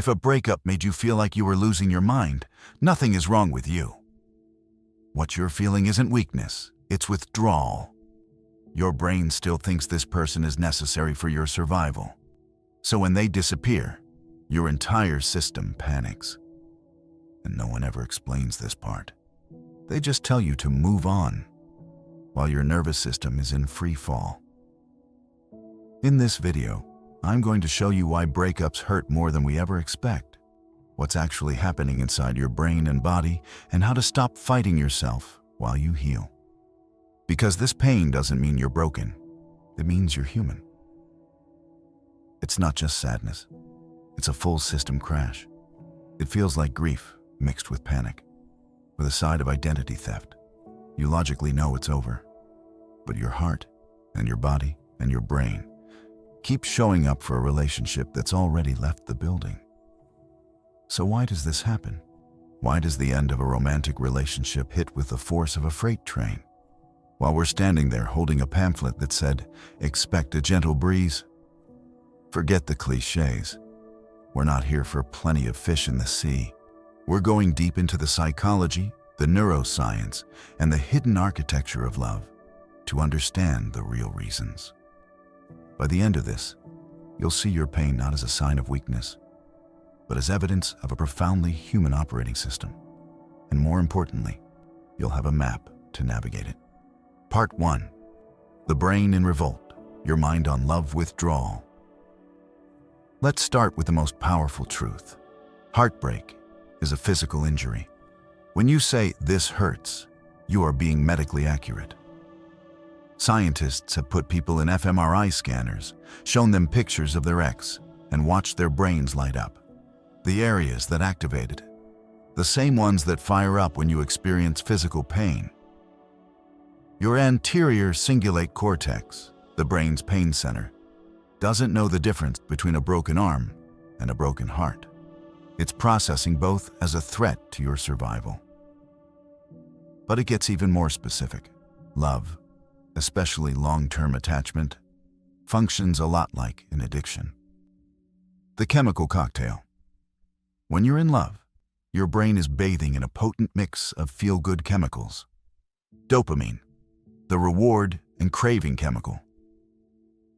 If a breakup made you feel like you were losing your mind, nothing is wrong with you. What you're feeling isn't weakness, it's withdrawal. Your brain still thinks this person is necessary for your survival. So when they disappear, your entire system panics. And no one ever explains this part. They just tell you to move on, while your nervous system is in free fall. In this video, I'm going to show you why breakups hurt more than we ever expect, what's actually happening inside your brain and body, and how to stop fighting yourself while you heal. Because this pain doesn't mean you're broken, it means you're human. It's not just sadness, it's a full system crash. It feels like grief mixed with panic, with a side of identity theft. You logically know it's over, but your heart and your body and your brain keep showing up for a relationship that's already left the building. So why does this happen? Why does the end of a romantic relationship hit with the force of a freight train? While we're standing there holding a pamphlet that said, "Expect a gentle breeze." Forget the cliches. We're not here for plenty of fish in the sea. We're going deep into the psychology, the neuroscience, and the hidden architecture of love to understand the real reasons. By the end of this, you'll see your pain not as a sign of weakness, but as evidence of a profoundly human operating system. And more importantly, you'll have a map to navigate it. Part 1. The Brain in Revolt, Your Mind on Love Withdrawal. Let's start with the most powerful truth. Heartbreak is a physical injury. When you say, "This hurts," you are being medically accurate. Scientists have put people in fMRI scanners, shown them pictures of their ex, and watched their brains light up. The areas that activated, the same ones that fire up when you experience physical pain. Your anterior cingulate cortex, the brain's pain center, doesn't know the difference between a broken arm and a broken heart. It's processing both as a threat to your survival. But it gets even more specific. Love, especially long-term attachment, functions a lot like an addiction. The chemical cocktail. When you're in love, your brain is bathing in a potent mix of feel-good chemicals. Dopamine, the reward and craving chemical.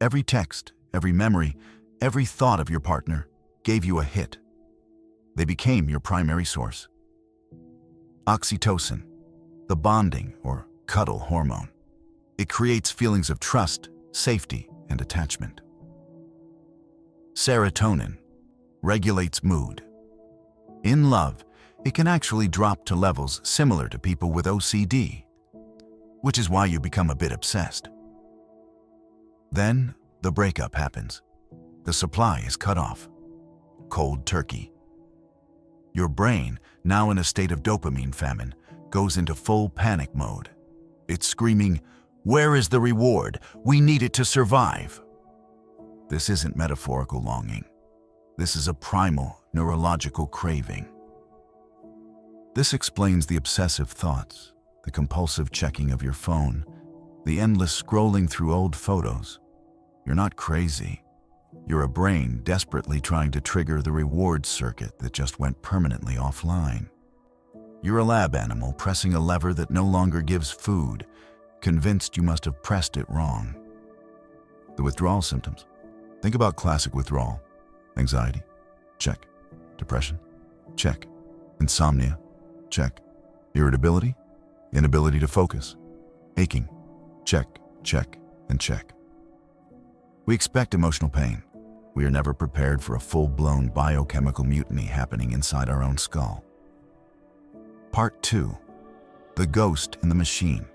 Every text, every memory, every thought of your partner gave you a hit. They became your primary source. Oxytocin, the bonding or cuddle hormone. It creates feelings of trust, safety, and attachment. Serotonin regulates mood. In love, it can actually drop to levels similar to people with OCD, which is why you become a bit obsessed. Then, the breakup happens. The supply is cut off. Cold turkey. Your brain, now in a state of dopamine famine, goes into full panic mode. It's screaming, "Where is the reward? We need it to survive." This isn't metaphorical longing. This is a primal neurological craving. This explains the obsessive thoughts, the compulsive checking of your phone, the endless scrolling through old photos. You're not crazy. You're a brain desperately trying to trigger the reward circuit that just went permanently offline. You're a lab animal pressing a lever that no longer gives food, convinced you must have pressed it wrong. The withdrawal symptoms. Think about classic withdrawal. Anxiety? Check. Depression? Check. Insomnia? Check. Irritability? Inability to focus? Aching? Check, check, and check. We expect emotional pain. We are never prepared for a full-blown biochemical mutiny happening inside our own skull. Part 2. The ghost in the machine.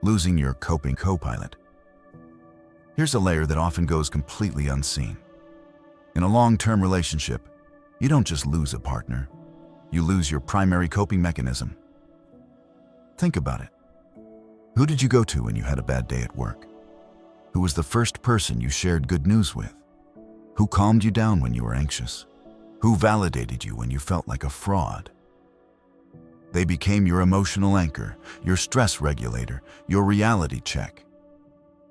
Losing your coping co-pilot. Here's a layer that often goes completely unseen. In a long-term relationship, you don't just lose a partner. You lose your primary coping mechanism. Think about it. Who did you go to when you had a bad day at work? Who was the first person you shared good news with? Who calmed you down when you were anxious? Who validated you when you felt like a fraud? They became your emotional anchor, your stress regulator, your reality check.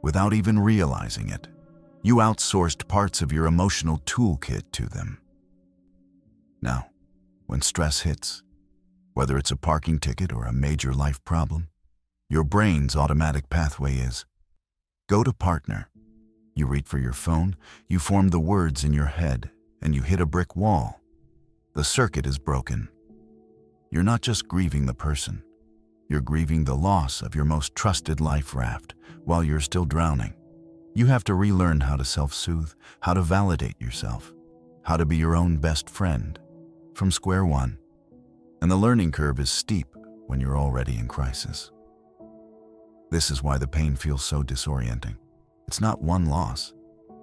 Without even realizing it, you outsourced parts of your emotional toolkit to them. when stress hits, whether it's a parking ticket or a major life problem, your brain's automatic pathway is go to partner. You reach for your phone, you form the words in your head, and you hit a brick wall. The circuit is broken. You're not just grieving the person. You're grieving the loss of your most trusted life raft while you're still drowning. You have to relearn how to self-soothe, how to validate yourself, how to be your own best friend from square one. And the learning curve is steep when you're already in crisis. This is why the pain feels so disorienting. It's not one loss,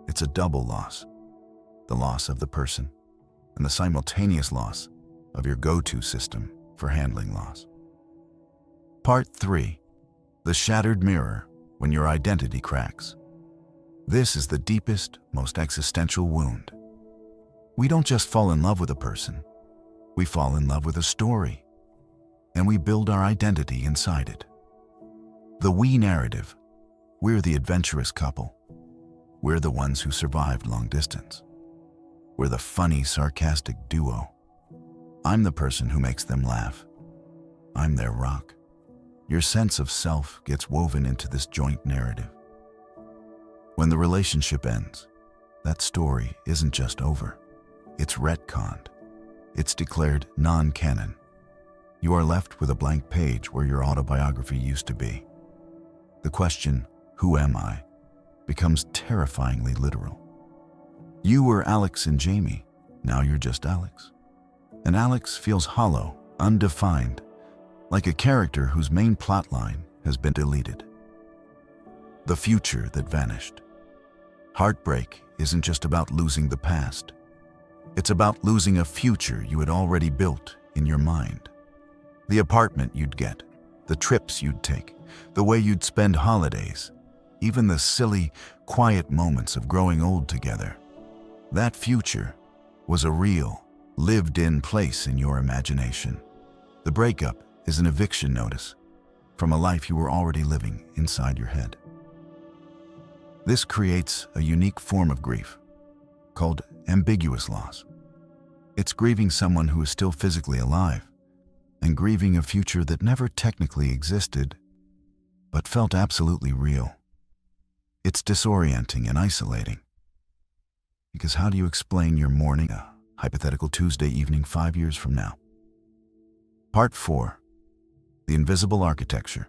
it's a double loss. The loss of the person and the simultaneous loss of your go-to system for handling loss. Part 3. The shattered mirror when your identity cracks. This is the deepest, most existential wound. We don't just fall in love with a person. We fall in love with a story, and we build our identity inside it. The we narrative. We're the adventurous couple. We're the ones who survived long distance. We're the funny, sarcastic duo. I'm the person who makes them laugh. I'm their rock. Your sense of self gets woven into this joint narrative. When the relationship ends, that story isn't just over. It's retconned. It's declared non-canon. You are left with a blank page where your autobiography used to be. The question, who am I, becomes terrifyingly literal. You were Alex and Jamie. Now you're just Alex. And Alex feels hollow, undefined, like a character whose main plotline has been deleted. The future that vanished. Heartbreak isn't just about losing the past. It's about losing a future you had already built in your mind. The apartment you'd get, the trips you'd take, the way you'd spend holidays, even the silly, quiet moments of growing old together. That future was a real, lived-in place in your imagination. The breakup is an eviction notice from a life you were already living inside your head. This creates a unique form of grief called ambiguous loss. It's grieving someone who is still physically alive and grieving a future that never technically existed but felt absolutely real. It's disorienting and isolating. Because how do you explain your mourning a hypothetical Tuesday evening 5 years from now? Part 4. The invisible architecture.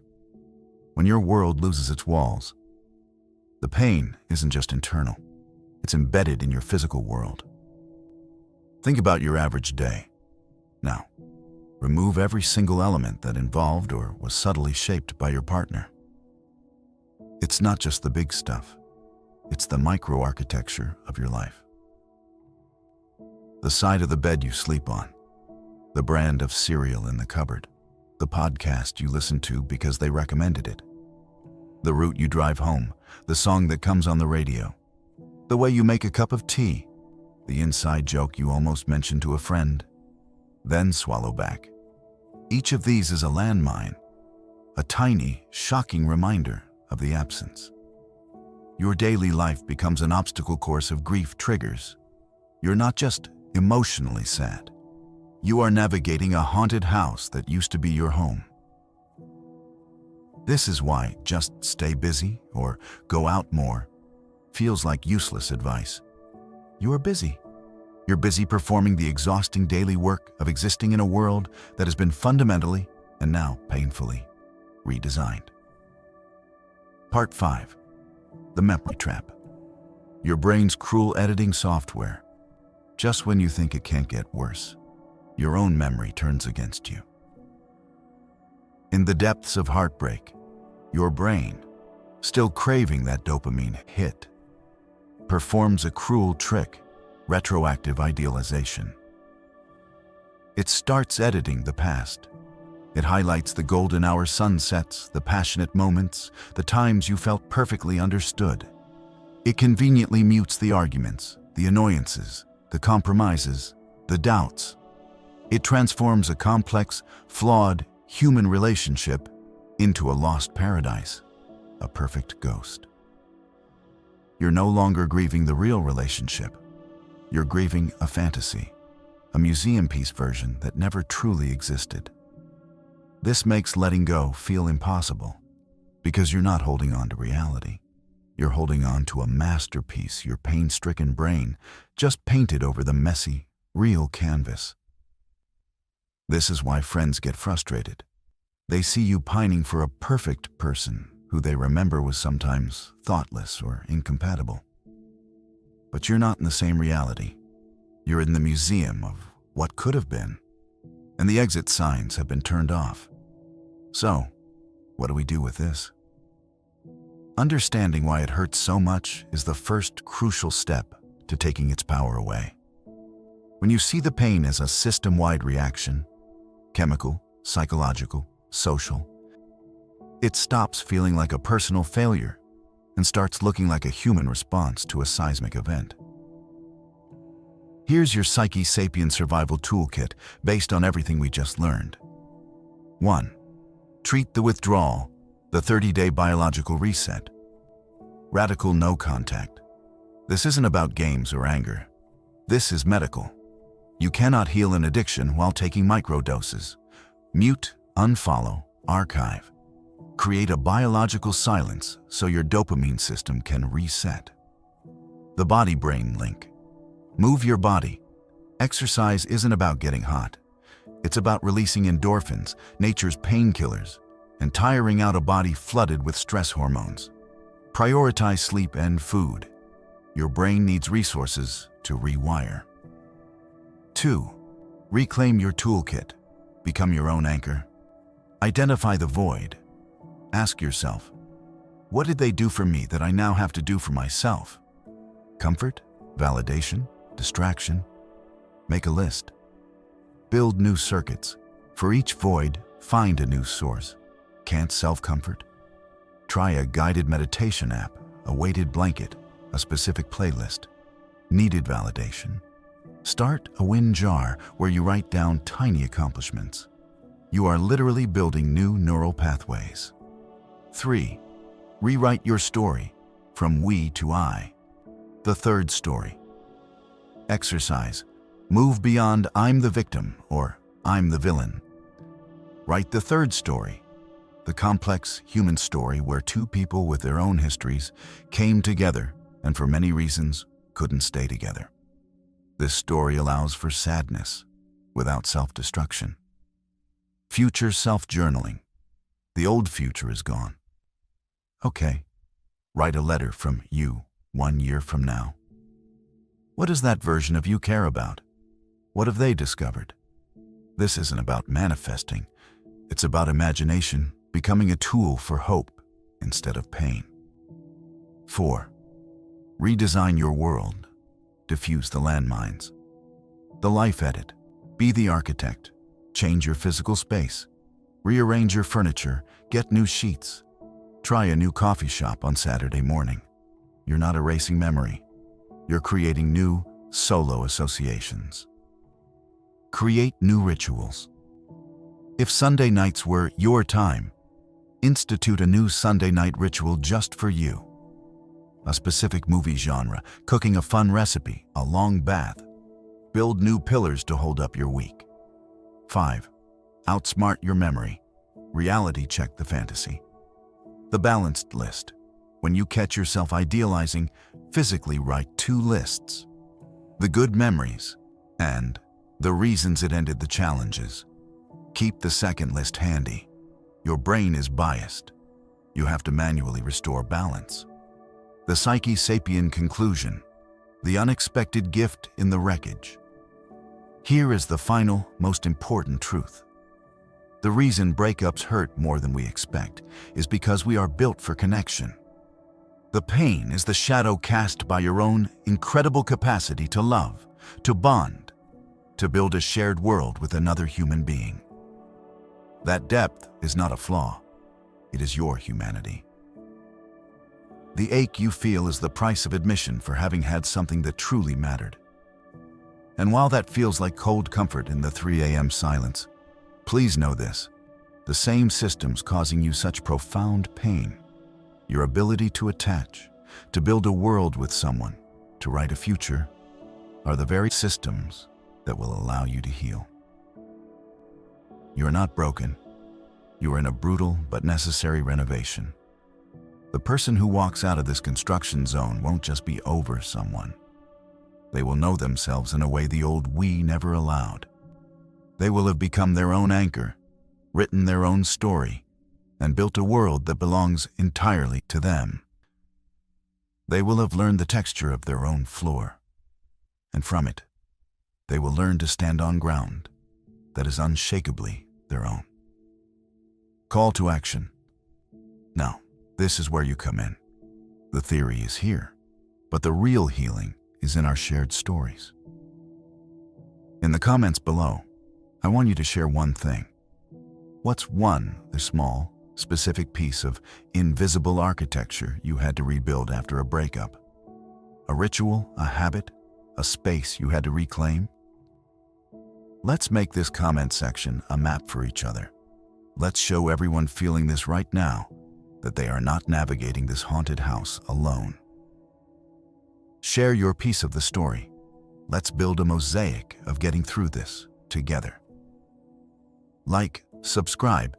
When your world loses its walls, the pain isn't just internal. It's embedded in your physical world. Think about your average day. Now, remove every single element that involved or was subtly shaped by your partner. It's not just the big stuff. It's the micro-architecture of your life. The side of the bed you sleep on, the brand of cereal in the cupboard, the podcast you listen to because they recommended it, the route you drive home, the song that comes on the radio, the way you make a cup of tea, the inside joke you almost mentioned to a friend, then swallow back. Each of these is a landmine, a tiny, shocking reminder of the absence. Your daily life becomes an obstacle course of grief triggers. You're not just emotionally sad. You are navigating a haunted house that used to be your home. This is why just stay busy or go out more feels like useless advice. You are busy. You're busy performing the exhausting daily work of existing in a world that has been fundamentally and now painfully redesigned. Part 5. The memory trap. Your brain's cruel editing software. Just when you think it can't get worse, your own memory turns against you. In the depths of heartbreak, your brain, still craving that dopamine hit, performs a cruel trick, retroactive idealization. It starts editing the past. It highlights the golden hour sunsets, the passionate moments, the times you felt perfectly understood. It conveniently mutes the arguments, the annoyances, the compromises, the doubts. It transforms a complex, flawed, human relationship into a lost paradise, a perfect ghost. You're no longer grieving the real relationship. You're grieving a fantasy, a museum piece version that never truly existed. This makes letting go feel impossible, because you're not holding on to reality. You're holding on to a masterpiece your pain-stricken brain just painted over the messy, real canvas. This is why friends get frustrated. They see you pining for a perfect person who they remember was sometimes thoughtless or incompatible. But you're not in the same reality. You're in the museum of what could have been, and the exit signs have been turned off. So, what do we do with this? Understanding why it hurts so much is the first crucial step to taking its power away. When you see the pain as a system-wide reaction, chemical, psychological, social, it stops feeling like a personal failure and starts looking like a human response to a seismic event. Here's your Psyche Sapien survival toolkit based on everything we just learned. 1. Treat the withdrawal, the 30-day biological reset. Radical no contact. This isn't about games or anger. This is medical. You cannot heal an addiction while taking microdoses. Mute, unfollow, archive. Create a biological silence so your dopamine system can reset. The body-brain link. Move your body. Exercise isn't about getting hot. It's about releasing endorphins, nature's painkillers, and tiring out a body flooded with stress hormones. Prioritize sleep and food. Your brain needs resources to rewire. 2. Reclaim your toolkit. Become your own anchor. Identify the void. Ask yourself, what did they do for me that I now have to do for myself? Comfort? Validation? Distraction? Make a list. Build new circuits. For each void, find a new source. Can't self-comfort? Try a guided meditation app, a weighted blanket, a specific playlist. Needed validation? Start a win jar where you write down tiny accomplishments. You are literally building new neural pathways. 3. Rewrite your story from we to I. The third story. Exercise. Move beyond I'm the victim or I'm the villain. Write the third story, the complex human story where two people with their own histories came together and for many reasons couldn't stay together. This story allows for sadness without self-destruction. Future self-journaling. The old future is gone. Okay, write a letter from you 1 year from now. What does that version of you care about? What have they discovered? This isn't about manifesting. It's about imagination becoming a tool for hope instead of pain. 4. Redesign your world. Diffuse the landmines. The life edit. Be the architect. Change your physical space. Rearrange your furniture. Get new sheets. Try a new coffee shop on Saturday morning. You're not erasing memory. You're creating new, solo associations. Create new rituals. If Sunday nights were your time, institute a new Sunday night ritual just for you. A specific movie genre, cooking a fun recipe, a long bath. Build new pillars to hold up your week. 5. Outsmart your memory. Reality check the fantasy. The balanced list. When you catch yourself idealizing, physically write 2 lists. The good memories and the reasons it ended the challenges. Keep the second list handy. Your brain is biased. You have to manually restore balance. The Psyche Sapien conclusion. The unexpected gift in the wreckage. Here is the final, most important truth. The reason breakups hurt more than we expect is because we are built for connection. The pain is the shadow cast by your own incredible capacity to love, to bond, to build a shared world with another human being. That depth is not a flaw. It is your humanity. The ache you feel is the price of admission for having had something that truly mattered. And while that feels like cold comfort in the 3 a.m. silence, please know this: the same systems causing you such profound pain, your ability to attach, to build a world with someone, to write a future, are the very systems that will allow you to heal. You are not broken. You are in a brutal but necessary renovation. The person who walks out of this construction zone won't just be over someone. They will know themselves in a way the old we never allowed. They will have become their own anchor, written their own story, and built a world that belongs entirely to them. They will have learned the texture of their own floor, and from it, they will learn to stand on ground that is unshakably their own. Call to action. Now, this is where you come in. The theory is here, but the real healing is in our shared stories. In the comments below, I want you to share one thing. What's one, the small, specific piece of invisible architecture you had to rebuild after a breakup? A ritual, a habit, a space you had to reclaim? Let's make this comment section a map for each other. Let's show everyone feeling this right now that they are not navigating this haunted house alone. Share your piece of the story. Let's build a mosaic of getting through this together. Like, subscribe,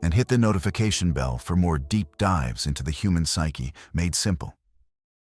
and hit the notification bell for more deep dives into the human psyche made simple.